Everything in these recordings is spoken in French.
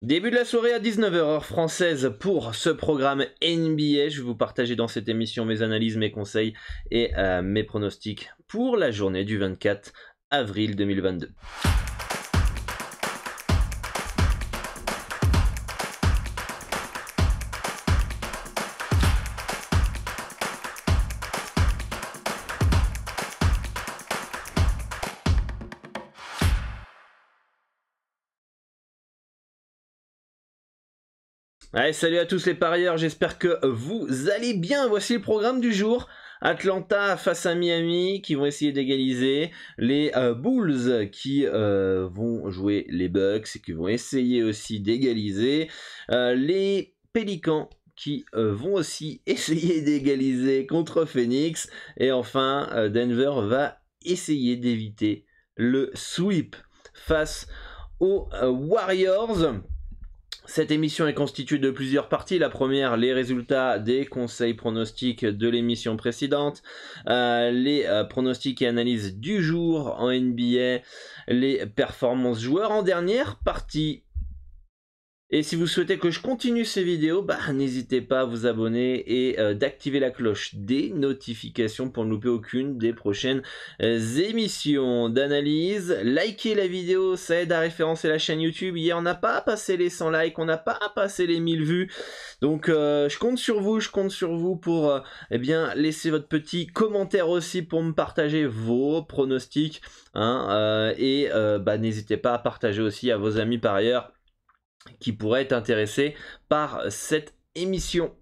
Début de la soirée à 19h heure française pour ce programme NBA. Je vais vous partager dans cette émission mes analyses, mes conseils et mes pronostics pour la journée du 24 avril 2022. Allez, salut à tous les parieurs, j'espère que vous allez bien. Voici le programme du jour. Atlanta face à Miami qui vont essayer d'égaliser. Les Bulls qui vont jouer les Bucks et qui vont essayer aussi d'égaliser. Les Pélicans qui vont aussi essayer d'égaliser contre Phoenix. Et enfin, Denver va essayer d'éviter le sweep face aux Warriors. Cette émission est constituée de plusieurs parties. La première, les résultats des conseils pronostics de l'émission précédente, les pronostics et analyses du jour en NBA, les performances joueurs en dernière partie. Et si vous souhaitez que je continue ces vidéos, n'hésitez pas à vous abonner et d'activer la cloche des notifications pour ne louper aucune des prochaines émissions d'analyse. Likez la vidéo, ça aide à référencer la chaîne YouTube. Hier, on n'a pas passé les 100 likes, on n'a pas passé les 1000 vues. Donc, je compte sur vous pour laisser votre petit commentaire aussi pour me partager vos pronostics. N'hésitez pas à partager aussi à vos amis par ailleurs qui pourraient être intéressés par cette émission.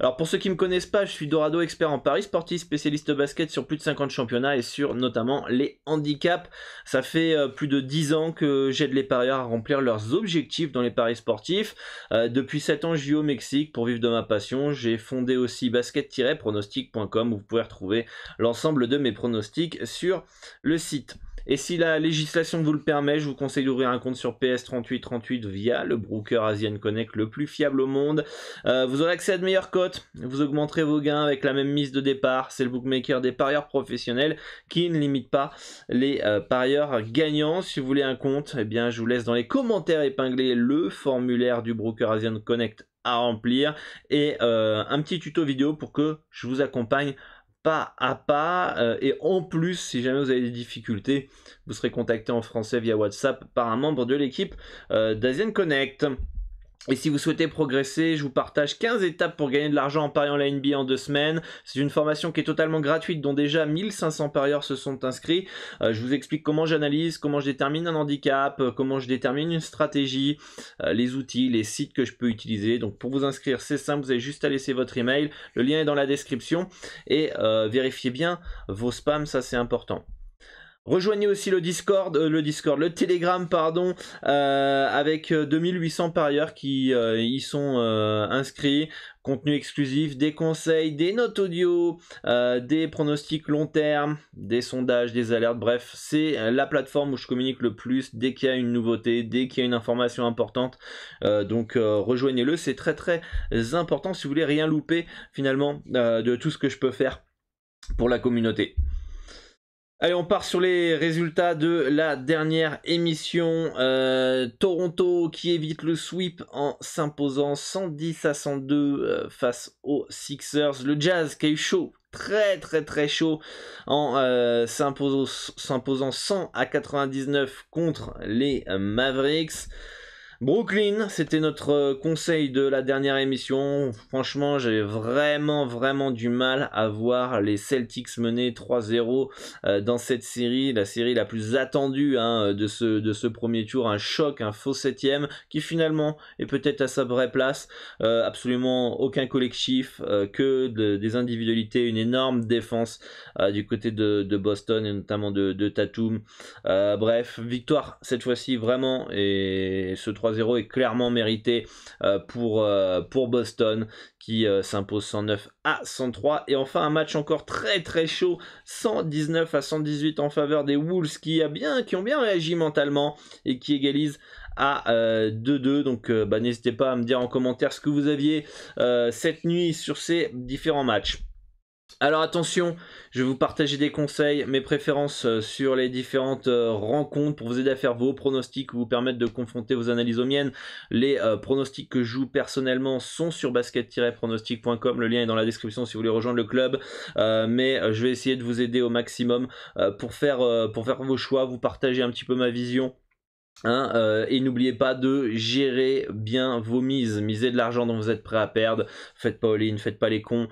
Alors pour ceux qui ne me connaissent pas, je suis Dorado, expert en paris sportif, spécialiste basket sur plus de 50 championnats et sur notamment les handicaps. Ça fait plus de 10 ans que j'aide les parieurs à remplir leurs objectifs dans les paris sportifs. Depuis 7 ans, je vis au Mexique pour vivre de ma passion. J'ai fondé aussi basket-pronostic.com où vous pouvez retrouver l'ensemble de mes pronostics sur le site. Et si la législation vous le permet, je vous conseille d'ouvrir un compte sur PS3838 via le broker Asian Connect le plus fiable au monde. Vous aurez accès à de meilleures cotes, vous augmenterez vos gains avec la même mise de départ. C'est le bookmaker des parieurs professionnels qui ne limite pas les parieurs gagnants. Si vous voulez un compte, je vous laisse dans les commentaires épingler le formulaire du broker Asian Connect à remplir et un petit tuto vidéo pour que je vous accompagne pas à pas, et en plus, si jamais vous avez des difficultés, vous serez contacté en français via WhatsApp par un membre de l'équipe d'Asian Connect. Et si vous souhaitez progresser, je vous partage 15 étapes pour gagner de l'argent en pariant la NBA en 2 semaines. C'est une formation qui est totalement gratuite, dont déjà 1500 parieurs se sont inscrits. Je vous explique comment j'analyse, comment je détermine un handicap, comment je détermine une stratégie, les outils, les sites que je peux utiliser. Donc pour vous inscrire, c'est simple, vous avez juste à laisser votre email. Le lien est dans la description. Et vérifiez bien vos spams, ça c'est important. Rejoignez aussi le Telegram, avec 2800 parieurs qui y sont inscrits. Contenu exclusif, des conseils, des notes audio, des pronostics long terme, des sondages, des alertes, bref, c'est la plateforme où je communique le plus dès qu'il y a une nouveauté, dès qu'il y a une information importante. Donc rejoignez-le, c'est très très important si vous voulez rien louper finalement de tout ce que je peux faire pour la communauté. Allez, on part sur les résultats de la dernière émission. Toronto qui évite le sweep en s'imposant 110-102 face aux Sixers. Le Jazz qui a eu chaud, très chaud, en s'imposant 100-99 contre les Mavericks. Brooklyn, c'était notre conseil de la dernière émission. Franchement, j'ai vraiment du mal à voir les Celtics mener 3-0 dans cette série, la série la plus attendue de ce premier tour, un choc, un faux septième qui finalement est peut-être à sa vraie place. Absolument aucun collectif, que des individualités, une énorme défense du côté de Boston et notamment de Tatum. Bref, victoire cette fois-ci vraiment, et ce 3-0 est clairement mérité pour Boston qui s'impose 109-103. Et enfin un match encore très chaud, 119-118 en faveur des Wolves qui ont bien réagi mentalement et qui égalisent à 2-2. Donc n'hésitez pas à me dire en commentaire ce que vous aviez cette nuit sur ces différents matchs. Alors attention, je vais vous partager des conseils, mes préférences sur les différentes rencontres pour vous aider à faire vos pronostics, vous permettre de confronter vos analyses aux miennes. Les pronostics que je joue personnellement sont sur basket-pronostic.com, le lien est dans la description si vous voulez rejoindre le club. Mais je vais essayer de vous aider au maximum pour faire vos choix, vous partager un petit peu ma vision. Et n'oubliez pas de gérer bien vos mises. Misez de l'argent dont vous êtes prêt à perdre. Faites pas all-in, faites pas les cons.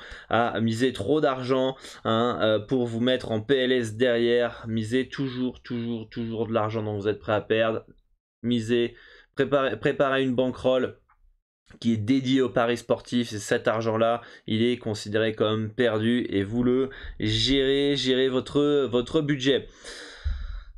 Misez trop d'argent pour vous mettre en PLS derrière. Misez toujours de l'argent dont vous êtes prêt à perdre. Misez, préparez une bankroll qui est dédiée au paris sportif. Et cet argent-là, il est considéré comme perdu et vous le gérez votre budget.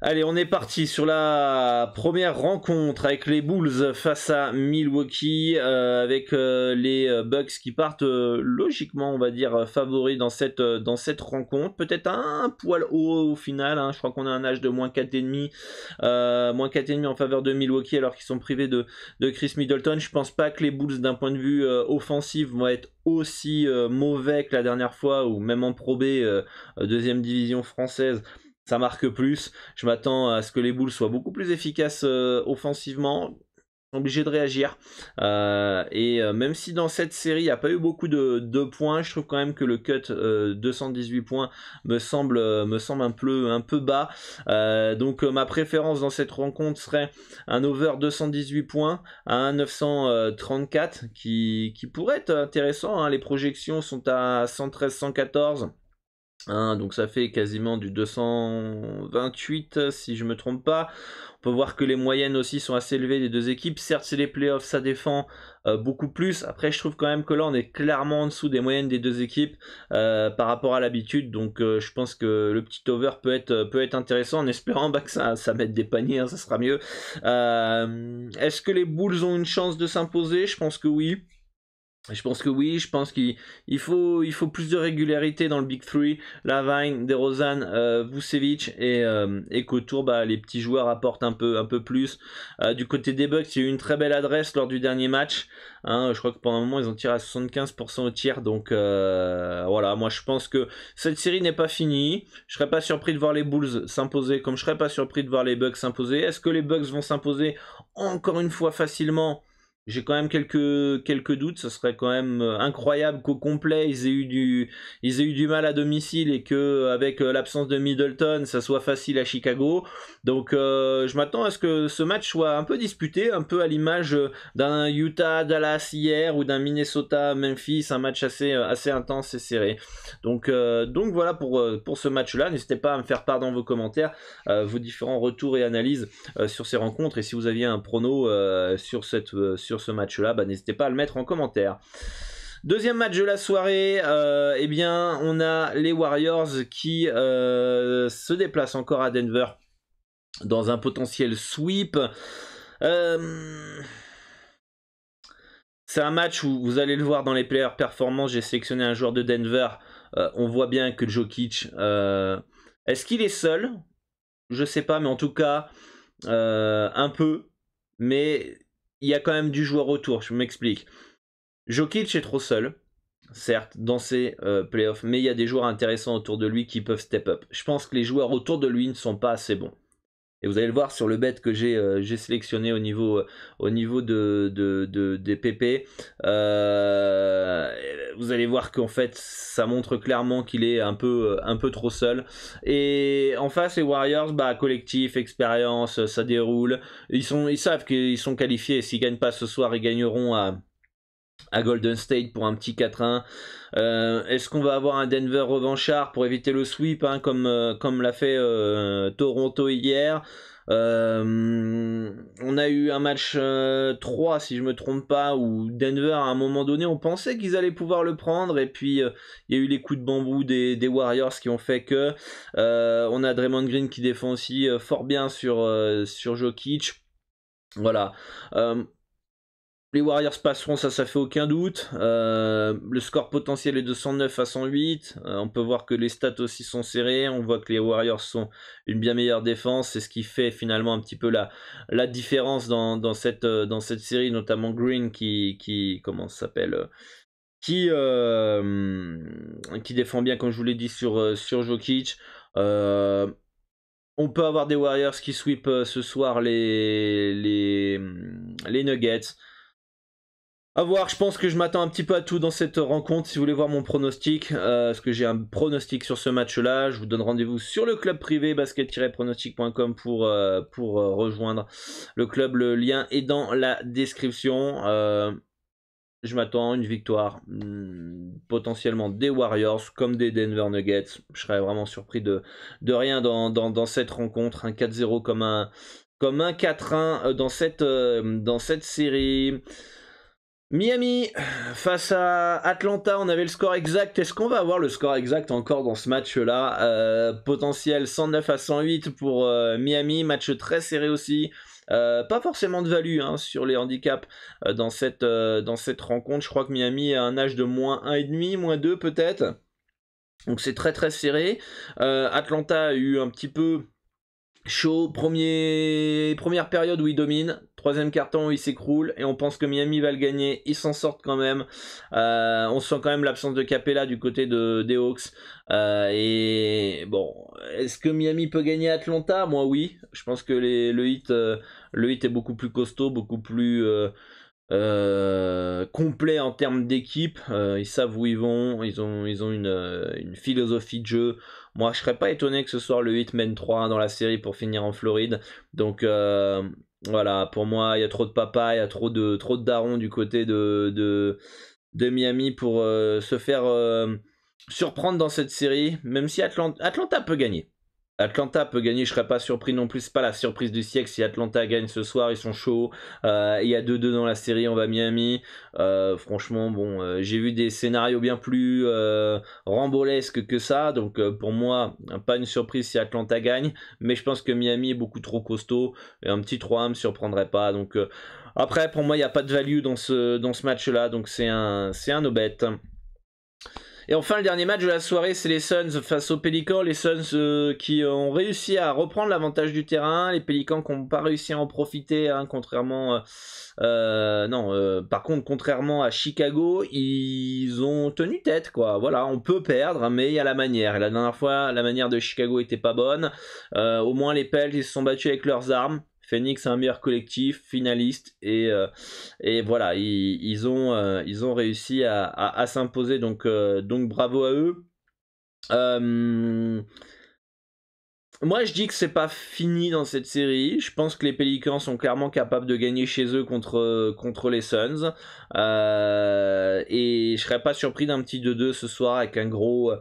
Allez, on est parti sur la première rencontre avec les Bulls face à Milwaukee, avec les Bucks qui partent logiquement, on va dire, favoris dans cette rencontre. Peut-être un poil haut au final, hein. Je crois qu'on a un âge de moins 4,5, moins 4,5 en faveur de Milwaukee alors qu'ils sont privés de Chris Middleton. Je pense pas que les Bulls d'un point de vue offensif vont être aussi mauvais que la dernière fois, ou même en Pro B, deuxième division française. Ça marque plus. Je m'attends à ce que les Bulls soient beaucoup plus efficaces offensivement. Obligé de réagir. Même si dans cette série il n'y a pas eu beaucoup de points, je trouve quand même que le cut 218 points me semble un peu bas. Donc ma préférence dans cette rencontre serait un over 218 points à 1,934 qui pourrait être intéressant. Les projections sont à 113-114. Donc ça fait quasiment du 228 si je me trompe pas. On peut voir que les moyennes aussi sont assez élevées des deux équipes. Certes c'est les playoffs, ça défend beaucoup plus. Après je trouve quand même que là on est clairement en dessous des moyennes des deux équipes par rapport à l'habitude. Donc je pense que le petit over peut être intéressant en espérant que ça mette des paniers, hein, ça sera mieux. Est-ce que les Bulls ont une chance de s'imposer? Je pense que oui. Je pense qu'il faut plus de régularité dans le Big Three, Lavine, DeRozan, Vucevic et qu'autour les petits joueurs apportent un peu plus. Du côté des Bucks, il y a eu une très belle adresse lors du dernier match. Je crois que pendant un moment ils ont tiré à 75% au tir, donc voilà, moi je pense que cette série n'est pas finie. Je serais pas surpris de voir les Bulls s'imposer, comme je serais pas surpris de voir les Bucks s'imposer. Est-ce que les Bucks vont s'imposer encore une fois facilement? J'ai quand même quelques doutes. Ce serait quand même incroyable qu'au complet ils aient eu du mal à domicile et que avec l'absence de Middleton ça soit facile à Chicago. Donc je m'attends à ce que ce match soit un peu disputé, un peu à l'image d'un Utah Dallas hier ou d'un Minnesota Memphis, un match assez intense et serré. Donc voilà pour ce match là. N'hésitez pas à me faire part dans vos commentaires vos différents retours et analyses sur ces rencontres, et si vous aviez un prono sur ce match-là, n'hésitez pas à le mettre en commentaire. Deuxième match de la soirée, on a les Warriors qui se déplacent encore à Denver dans un potentiel sweep. C'est un match où vous allez le voir dans les player performances. J'ai sélectionné un joueur de Denver. On voit bien que Jokic, est-ce qu'il est seul? Je sais pas, mais en tout cas, un peu. Mais il y a quand même du joueur autour, je m'explique. Jokic est trop seul, certes, dans ses playoffs, mais il y a des joueurs intéressants autour de lui qui peuvent step up. Je pense que les joueurs autour de lui ne sont pas assez bons. Et vous allez le voir sur le bet que j'ai sélectionné au niveau des PP. Vous allez voir qu'en fait, ça montre clairement qu'il est un peu trop seul. Et en face, les Warriors, collectif, expérience, ça déroule. Ils savent qu'ils sont qualifiés. S'ils gagnent pas ce soir, ils gagneront à Golden State pour un petit 4-1. Est-ce qu'on va avoir un Denver revanchard pour éviter le sweep, comme l'a fait Toronto hier? On a eu un match 3 si je me trompe pas, où Denver à un moment donné on pensait qu'ils allaient pouvoir le prendre, et puis il y a eu les coups de bambou des Warriors qui ont fait que on a Draymond Green qui défend aussi fort bien sur Jokic. Voilà. Les Warriors passeront, ça fait aucun doute. Le score potentiel est de 109 à 108. On peut voir que les stats aussi sont serrés. On voit que les Warriors sont une bien meilleure défense. C'est ce qui fait finalement un petit peu la différence dans cette série, notamment Green qui comment ça s'appelle, qui défend bien, comme je vous l'ai dit, sur Jokic. On peut avoir des Warriors qui sweep ce soir les Nuggets. À voir, je pense que je m'attends un petit peu à tout dans cette rencontre. Si vous voulez voir mon pronostic, parce que j'ai un pronostic sur ce match-là, je vous donne rendez-vous sur le club privé basket-pronostic.com pour rejoindre le club. Le lien est dans la description. Je m'attends à une victoire, potentiellement des Warriors comme des Denver Nuggets. Je serais vraiment surpris de rien dans cette rencontre. Un 4-0 comme un 4-1 dans cette série. Miami face à Atlanta, on avait le score exact. Est-ce qu'on va avoir le score exact encore dans ce match-là? Potentiel 109-108 pour Miami, match très serré aussi. Pas forcément de value hein, sur les handicaps dans cette rencontre. Je crois que Miami a un âge de -1,5, -2 peut-être. Donc c'est très très serré. Atlanta a eu un petit peu chaud, première période où il domine, troisième quart-temps où il s'écroule, et on pense que Miami va le gagner, ils s'en sortent quand même. On sent quand même l'absence de Capella du côté des Hawks. Et bon, est-ce que Miami peut gagner Atlanta? Moi oui, je pense que le Heat est beaucoup plus costaud, beaucoup plus complet en termes d'équipe. Ils savent où ils vont, ils ont une philosophie de jeu. Moi, je serais pas étonné que ce soir le 8 mène 3-1 dans la série pour finir en Floride. Donc voilà, pour moi, il y a trop de papa, il y a trop de darons du côté de Miami pour se faire surprendre dans cette série, même si Atlanta peut gagner. Atlanta peut gagner, je serais pas surpris non plus, c'est pas la surprise du siècle si Atlanta gagne ce soir, ils sont chauds. Il y a 2-2 dans la série, on va Miami. Franchement, bon, j'ai vu des scénarios bien plus rambolesques que ça, donc pour moi, pas une surprise si Atlanta gagne, mais je pense que Miami est beaucoup trop costaud, et un petit 3-1 me surprendrait pas. Donc après, pour moi, il n'y a pas de value dans ce match-là, donc c'est un no-bet. Et enfin, le dernier match de la soirée, c'est les Suns face aux Pelicans. Les Suns qui ont réussi à reprendre l'avantage du terrain. Les Pelicans qui n'ont pas réussi à en profiter, hein, contrairement... par contre, contrairement à Chicago, ils ont tenu tête, quoi. Voilà, on peut perdre, mais il y a la manière. Et la dernière fois, la manière de Chicago était pas bonne. Au moins, les Pels, ils se sont battus avec leurs armes. Phoenix a un meilleur collectif, finaliste, et voilà, ils ont réussi à s'imposer, donc bravo à eux. Moi, je dis que c'est pas fini dans cette série. Je pense que les Pelicans sont clairement capables de gagner chez eux contre les Suns. Et je serais pas surpris d'un petit 2-2 ce soir avec un gros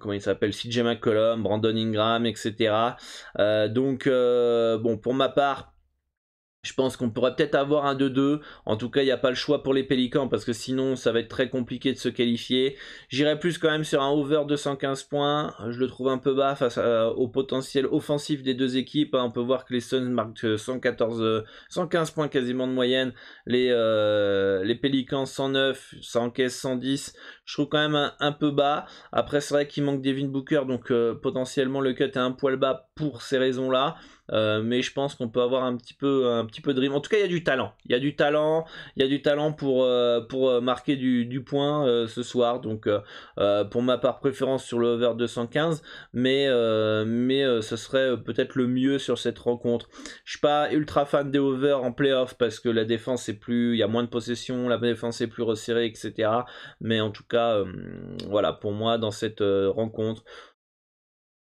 comment il s'appelle, CJ McCollum, Brandon Ingram, etc. Bon, pour ma part, je pense qu'on pourrait peut-être avoir un 2-2. En tout cas, il n'y a pas le choix pour les Pélicans parce que sinon, ça va être très compliqué de se qualifier. J'irais plus quand même sur un over de 115 points. Je le trouve un peu bas face au potentiel offensif des deux équipes. On peut voir que les Suns marquent 115 points quasiment de moyenne. Les Pélicans 109, ça encaisse 110. Je trouve quand même un peu bas. Après, c'est vrai qu'il manque Devin Booker, donc potentiellement le cut est un poil bas pour ces raisons-là. Mais je pense qu'on peut avoir un petit peu de rythme. En tout cas, il y a du talent. Il y a du talent pour marquer du point ce soir. Donc, pour ma part, préférence sur le over 215. Mais ce serait peut-être le mieux sur cette rencontre. Je suis pas ultra fan des over en playoff parce que la défense est plus, il y a moins de possession, la défense est plus resserrée, etc. Mais en tout cas, voilà, pour moi, dans cette rencontre,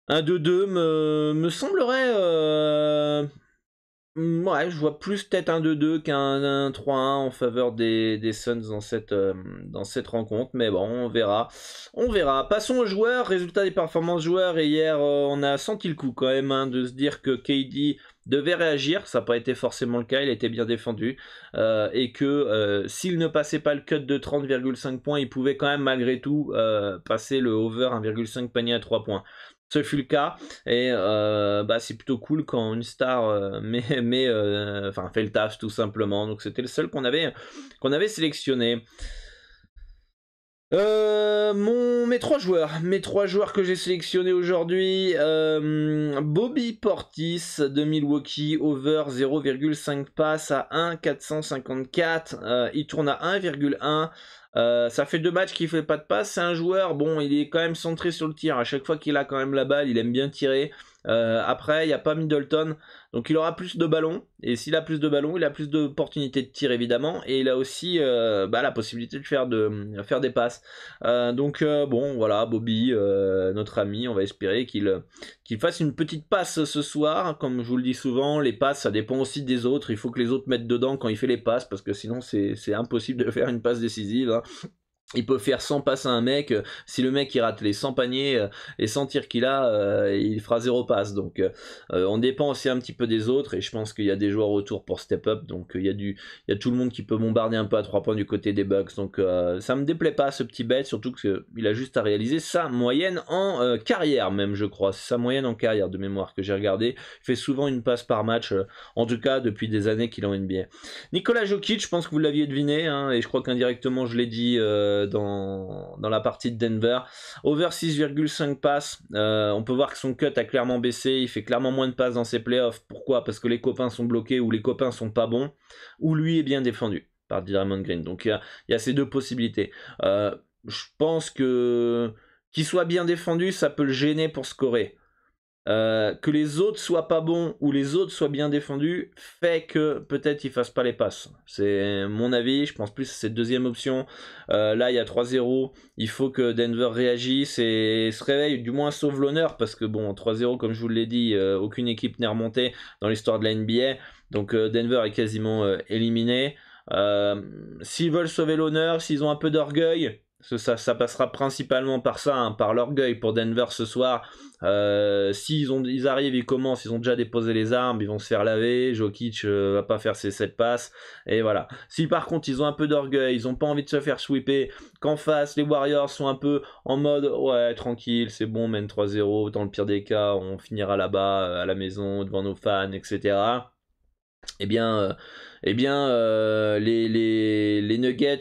un 2-2 me semblerait... ouais, je vois plus peut-être un 2-2 qu'un 3-1 en faveur des Suns dans cette rencontre. Mais bon, on verra. On verra. Passons aux joueurs. Résultat des performances joueurs. Et hier, on a senti le coup quand même hein, de se dire que KD devait réagir. Ça n'a pas été forcément le cas. Il a été bien défendu. Et que s'il ne passait pas le cut de 30,5 points, il pouvait quand même malgré tout passer le over 1,5 panier à 3 points. Ce fut le cas et c'est plutôt cool quand une star fait le taf tout simplement. Donc c'était le seul qu'on avait sélectionné. Mes trois joueurs que j'ai sélectionnés aujourd'hui, Bobby Portis de Milwaukee, over 0,5 passes à 1,454, il tourne à 1,1. Ça fait 2 matchs qu'il fait pas de passe. C'est un joueur, bon, il est quand même centré sur le tir. À chaque fois qu'il a quand même la balle, il aime bien tirer. Après, il n'y a pas Middleton, donc il aura plus de ballons. Et s'il a plus de ballons, il a plus d'opportunités de tir évidemment. Et il a aussi la possibilité de faire des passes. Bon, voilà, Bobby, notre ami, on va espérer qu'il fasse une petite passe ce soir. Comme je vous le dis souvent, les passes, ça dépend aussi des autres. Il faut que les autres mettent dedans quand il fait les passes, parce que sinon c'est impossible de faire une passe décisive, hein. Il peut faire 100 passes à un mec, si le mec il rate les 100 paniers et 100 tirs qu'il a, il fera 0 passe. Donc on dépend aussi un petit peu des autres, et je pense qu'il y a des joueurs autour pour step up. Donc il y a tout le monde qui peut bombarder un peu à 3 points du côté des Bucks. Donc ça me déplaît pas ce petit bet, surtout qu'il a juste à réaliser sa moyenne en carrière même, je crois. C'est sa moyenne en carrière de mémoire que j'ai regardé. Il fait souvent une passe par match, en tout cas depuis des années qu'il est en NBA. Nikola Jokic, je pense que vous l'aviez deviné, hein, et je crois qu'indirectement je l'ai dit dans la partie de Denver. Over 6,5 passes. On peut voir que son cut a clairement baissé. Il fait clairement moins de passes dans ses playoffs. Pourquoi? Parce que les copains sont bloqués, ou les copains sont pas bons, ou lui est bien défendu par Draymond Green. Donc il y a ces deux possibilités. Je pense que qu'il soit bien défendu, ça peut le gêner pour scorer. Que les autres soient pas bons ou les autres soient bien défendus fait que peut-être ils fassent pas les passes. C'est mon avis, je pense plus à cette deuxième option. Là il y a 3-0, il faut que Denver réagisse et se réveille, du moins sauve l'honneur, parce que bon, 3-0 comme je vous l'ai dit, aucune équipe n'est remontée dans l'histoire de la NBA, donc Denver est quasiment éliminé. S'ils veulent sauver l'honneur, s'ils ont un peu d'orgueil, ça passera principalement par ça, hein, par l'orgueil pour Denver ce soir. Ils arrivent, ils commencent, ils ont déjà déposé les armes, ils vont se faire laver. Jokic va pas faire ses 7 passes, et voilà. Si par contre ils ont un peu d'orgueil, ils ont pas envie de se faire sweeper, qu'en face les Warriors sont un peu en mode ouais, tranquille, c'est bon, mène 3-0, dans le pire des cas on finira là-bas à la maison devant nos fans, etc. Les Nuggets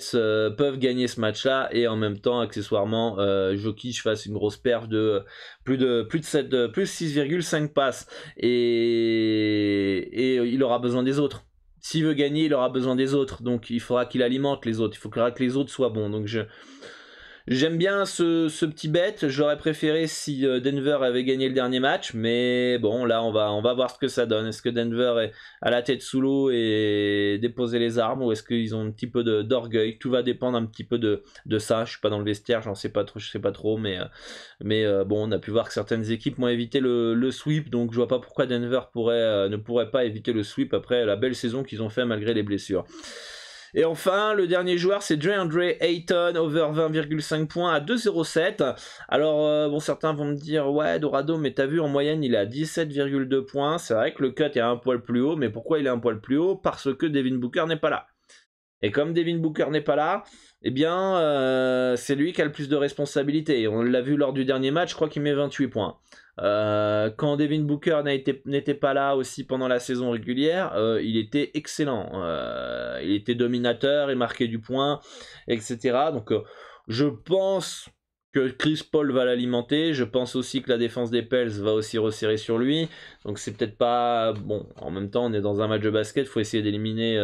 peuvent gagner ce match-là, et en même temps, accessoirement, Jokic fasse une grosse perf de plus de 6,5 passes, et il aura besoin des autres. S'il veut gagner, il aura besoin des autres, donc il faudra qu'il alimente les autres, il faudra que les autres soient bons. Donc j'aime bien ce petit bet. J'aurais préféré si Denver avait gagné le dernier match, mais bon, là on va voir ce que ça donne. Est-ce que Denver est à la tête sous l'eau et déposer les armes, ou est-ce qu'ils ont un petit peu d'orgueil? Tout va dépendre un petit peu de ça. Je suis pas dans le vestiaire, je sais pas trop, mais bon, on a pu voir que certaines équipes ont évité le sweep, donc je vois pas pourquoi Denver ne pourrait pas éviter le sweep après la belle saison qu'ils ont fait malgré les blessures. Et enfin, le dernier joueur, c'est DeAndre Ayton, over 20,5 points à 2,07. Alors, bon, certains vont me dire, ouais, Dorado, mais t'as vu, en moyenne, il est à 17,2 points. C'est vrai que le cut est un poil plus haut, mais pourquoi il est un poil plus haut? Parce que Devin Booker n'est pas là. Et comme Devin Booker n'est pas là, eh bien, c'est lui qui a le plus de responsabilités. On l'a vu lors du dernier match, je crois qu'il met 28 points. Quand Devin Booker n'était pas là aussi pendant la saison régulière, il était excellent. Il était dominateur, il marquait du point, etc. Donc, je pense que Chris Paul va l'alimenter. Je pense aussi que la défense des Pels va aussi resserrer sur lui. Donc c'est peut-être pas... Bon, en même temps, on est dans un match de basket, il faut essayer d'éliminer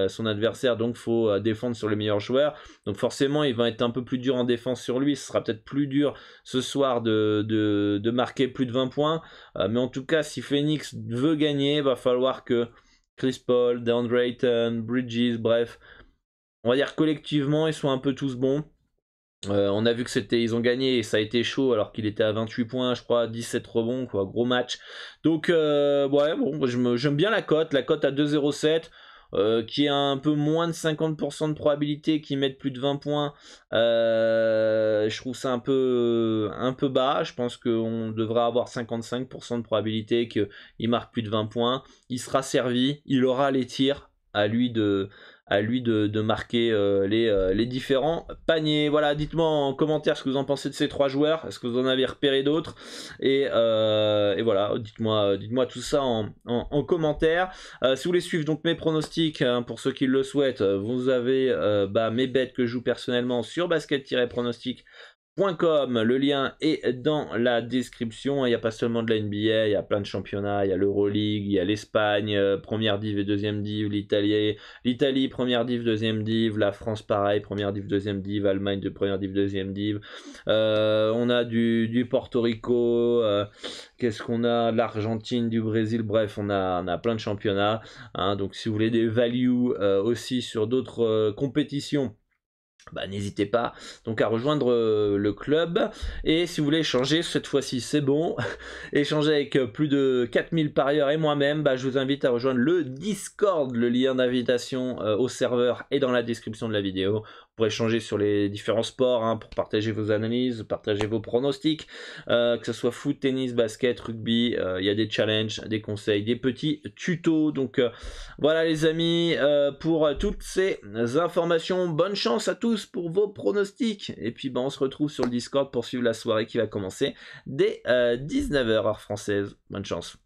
son adversaire, donc il faut défendre sur les meilleurs joueurs. Donc forcément, il va être un peu plus dur en défense sur lui. Ce sera peut-être plus dur ce soir de marquer plus de 20 points. Mais en tout cas, si Phoenix veut gagner, il va falloir que Chris Paul, DeAndre Ayton, Bridges, bref, on va dire collectivement, ils sont un peu tous bons. On a vu que ils ont gagné et ça a été chaud, alors qu'il était à 28 points, je crois, 17 rebonds, quoi, gros match. Donc ouais, bon, j'aime bien la cote à 2,07, qui a un peu moins de 50% de probabilité qu'ils mettent plus de 20 points. Je trouve ça un peu bas. Je pense qu'on devrait avoir 55% de probabilité qu'il marque plus de 20 points. Il sera servi, il aura les tirs à lui à lui de marquer les différents paniers. Voilà, dites-moi en commentaire ce que vous en pensez de ces 3 joueurs. Est-ce que vous en avez repéré d'autres? Et voilà, dites-moi tout ça en commentaire. Si vous voulez suivre donc mes pronostics, hein, pour ceux qui le souhaitent, vous avez mes bets que je joue personnellement sur basket-pronostic.com. Le lien est dans la description. Il n'y a pas seulement de la NBA, il y a plein de championnats, il y a l'Euroleague, il y a l'Espagne, première div et deuxième div, l'Italie, première div, deuxième div, la France pareil, première div, deuxième div, Allemagne de première div, deuxième div. On a du Porto Rico, qu'est-ce qu'on a, l'Argentine, du Brésil, bref, on a plein de championnats, hein. Donc si vous voulez des values aussi sur d'autres compétitions, n'hésitez pas donc à rejoindre le club. Et si vous voulez échanger, cette fois-ci c'est bon, échanger avec plus de 4000 parieurs et moi-même, je vous invite à rejoindre le Discord. Le lien d'invitation au serveur est dans la description de la vidéo pour échanger sur les différents sports, hein, pour partager vos analyses, partager vos pronostics, que ce soit foot, tennis, basket, rugby. Il y a des challenges, des conseils, des petits tutos. Donc voilà les amis, pour toutes ces informations, bonne chance à tous pour vos pronostics. Et puis on se retrouve sur le Discord pour suivre la soirée qui va commencer dès 19h heure française. Bonne chance.